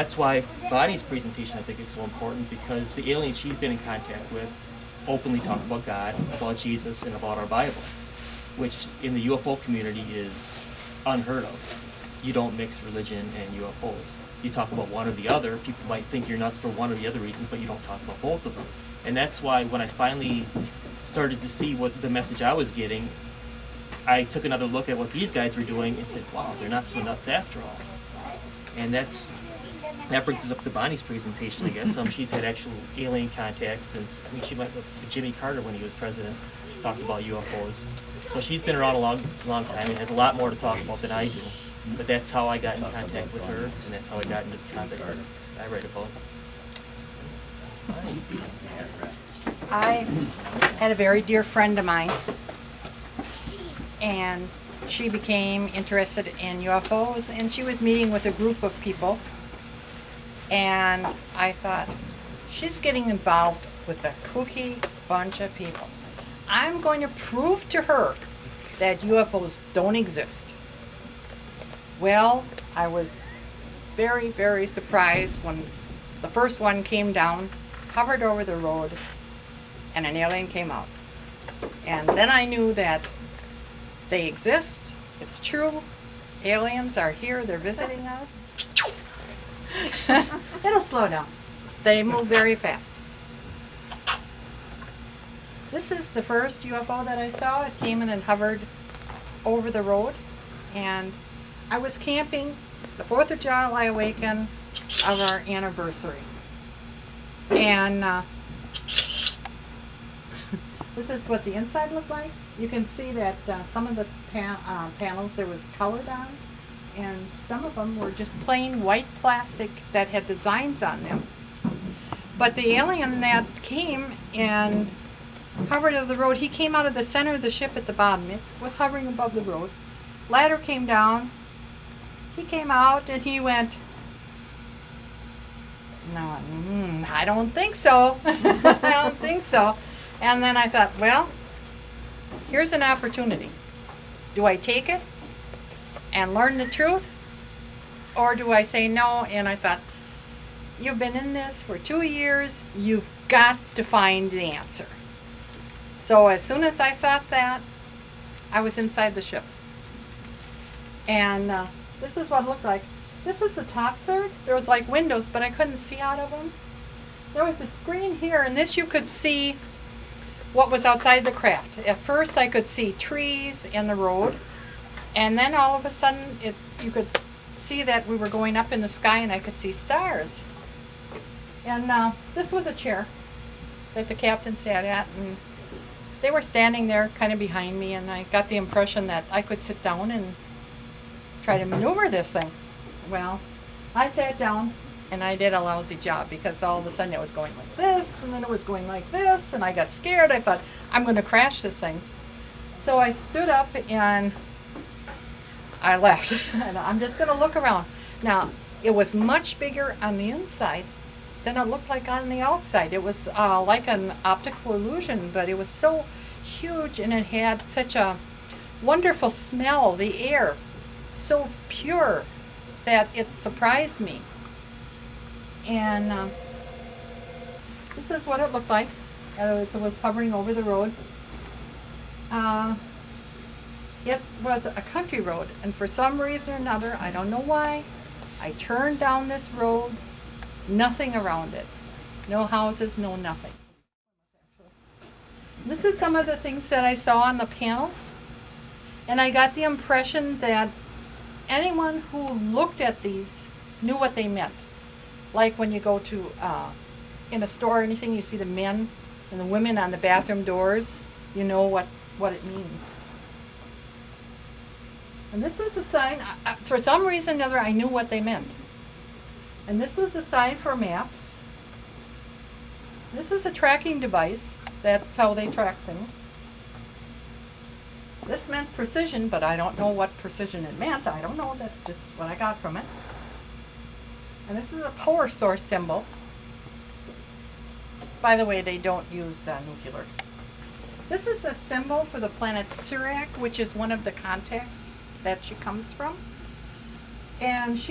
that's why Bonnie's presentation, I think, is so important, because the aliens she's been in contact with openly talk about God, about Jesus, and about our Bible, which in the UFO community is unheard of. You don't mix religion and UFOs. You talk about one or the other. People might think you're nuts for one or the other reasons, but you don't talk about both of them. And that's why when I finally started to see what the message I was getting, I took another look at what these guys were doing and said, wow, they're not so nuts after all. And that brings us up to Bonnie's presentation, I guess. She's had actual alien contact since, I think she might have Jimmy Carter when he was president, talked about UFOs. So she's been around a long time and has a lot more to talk about than I do. But that's how I got in contact with her, and that's how I got into the topic I write about. I had a very dear friend of mine, and she became interested in UFOs, and she was meeting with a group of people, and I thought, she's getting involved with a kooky bunch of people. I'm going to prove to her that UFOs don't exist. Well, I was very, very surprised when the first one came down, hovered over the road, and an alien came out. And then I knew that they exist. It's true. Aliens are here. They're visiting us. It'll slow down. They move very fast. This is the first UFO that I saw. It came in and hovered over the road. And I was camping the 4th of July weekend of our anniversary. And this is what the inside looked like. You can see that some of the panels there was colored on, and some of them were just plain white plastic that had designs on them. But the alien that came and hovered over the road, he came out of the center of the ship at the bottom. It was hovering above the road. Ladder came down. He came out and he went, no, I don't think so. I don't think so. And then I thought, well, here's an opportunity. Do I take it and learn the truth? Or do I say no? And I thought, you've been in this for 2 years. You've got to find the answer. So as soon as I thought that, I was inside the ship. And this is what it looked like. This is the top third. There was like windows, but I couldn't see out of them. There was a screen here, and this you could see what was outside the craft. At first I could see trees and the road, and then all of a sudden you could see that we were going up in the sky, and I could see stars. And this was a chair that the captain sat at, and they were standing there kind of behind me, and I got the impression that I could sit down and try to maneuver this thing. Well, I sat down and I did a lousy job, because all of a sudden it was going like this, and then it was going like this, and I got scared. I thought, I'm going to crash this thing. So I stood up and I left. And I'm just going to look around. Now, it was much bigger on the inside than it looked like on the outside. It was like an optical illusion, but it was so huge, and it had such a wonderful smell, the air, so pure, that it surprised me. And this is what it looked like. It was hovering over the road. It was a country road, and for some reason or another, I don't know why, I turned down this road, nothing around it. No houses, no nothing. This is some of the things that I saw on the panels, and I got the impression that anyone who looked at these knew what they meant. Like when you go to, in a store or anything, you see the men and the women on the bathroom doors, you know what it means. And this was a sign, for some reason or another, I knew what they meant. And this was a sign for maps. This is a tracking device. That's how they track things. This meant precision, but I don't know what precision it meant. I don't know, that's just what I got from it. And this is a power source symbol. By the way, they don't use nuclear. This is a symbol for the planet Surak, which is one of the contacts that she comes from. And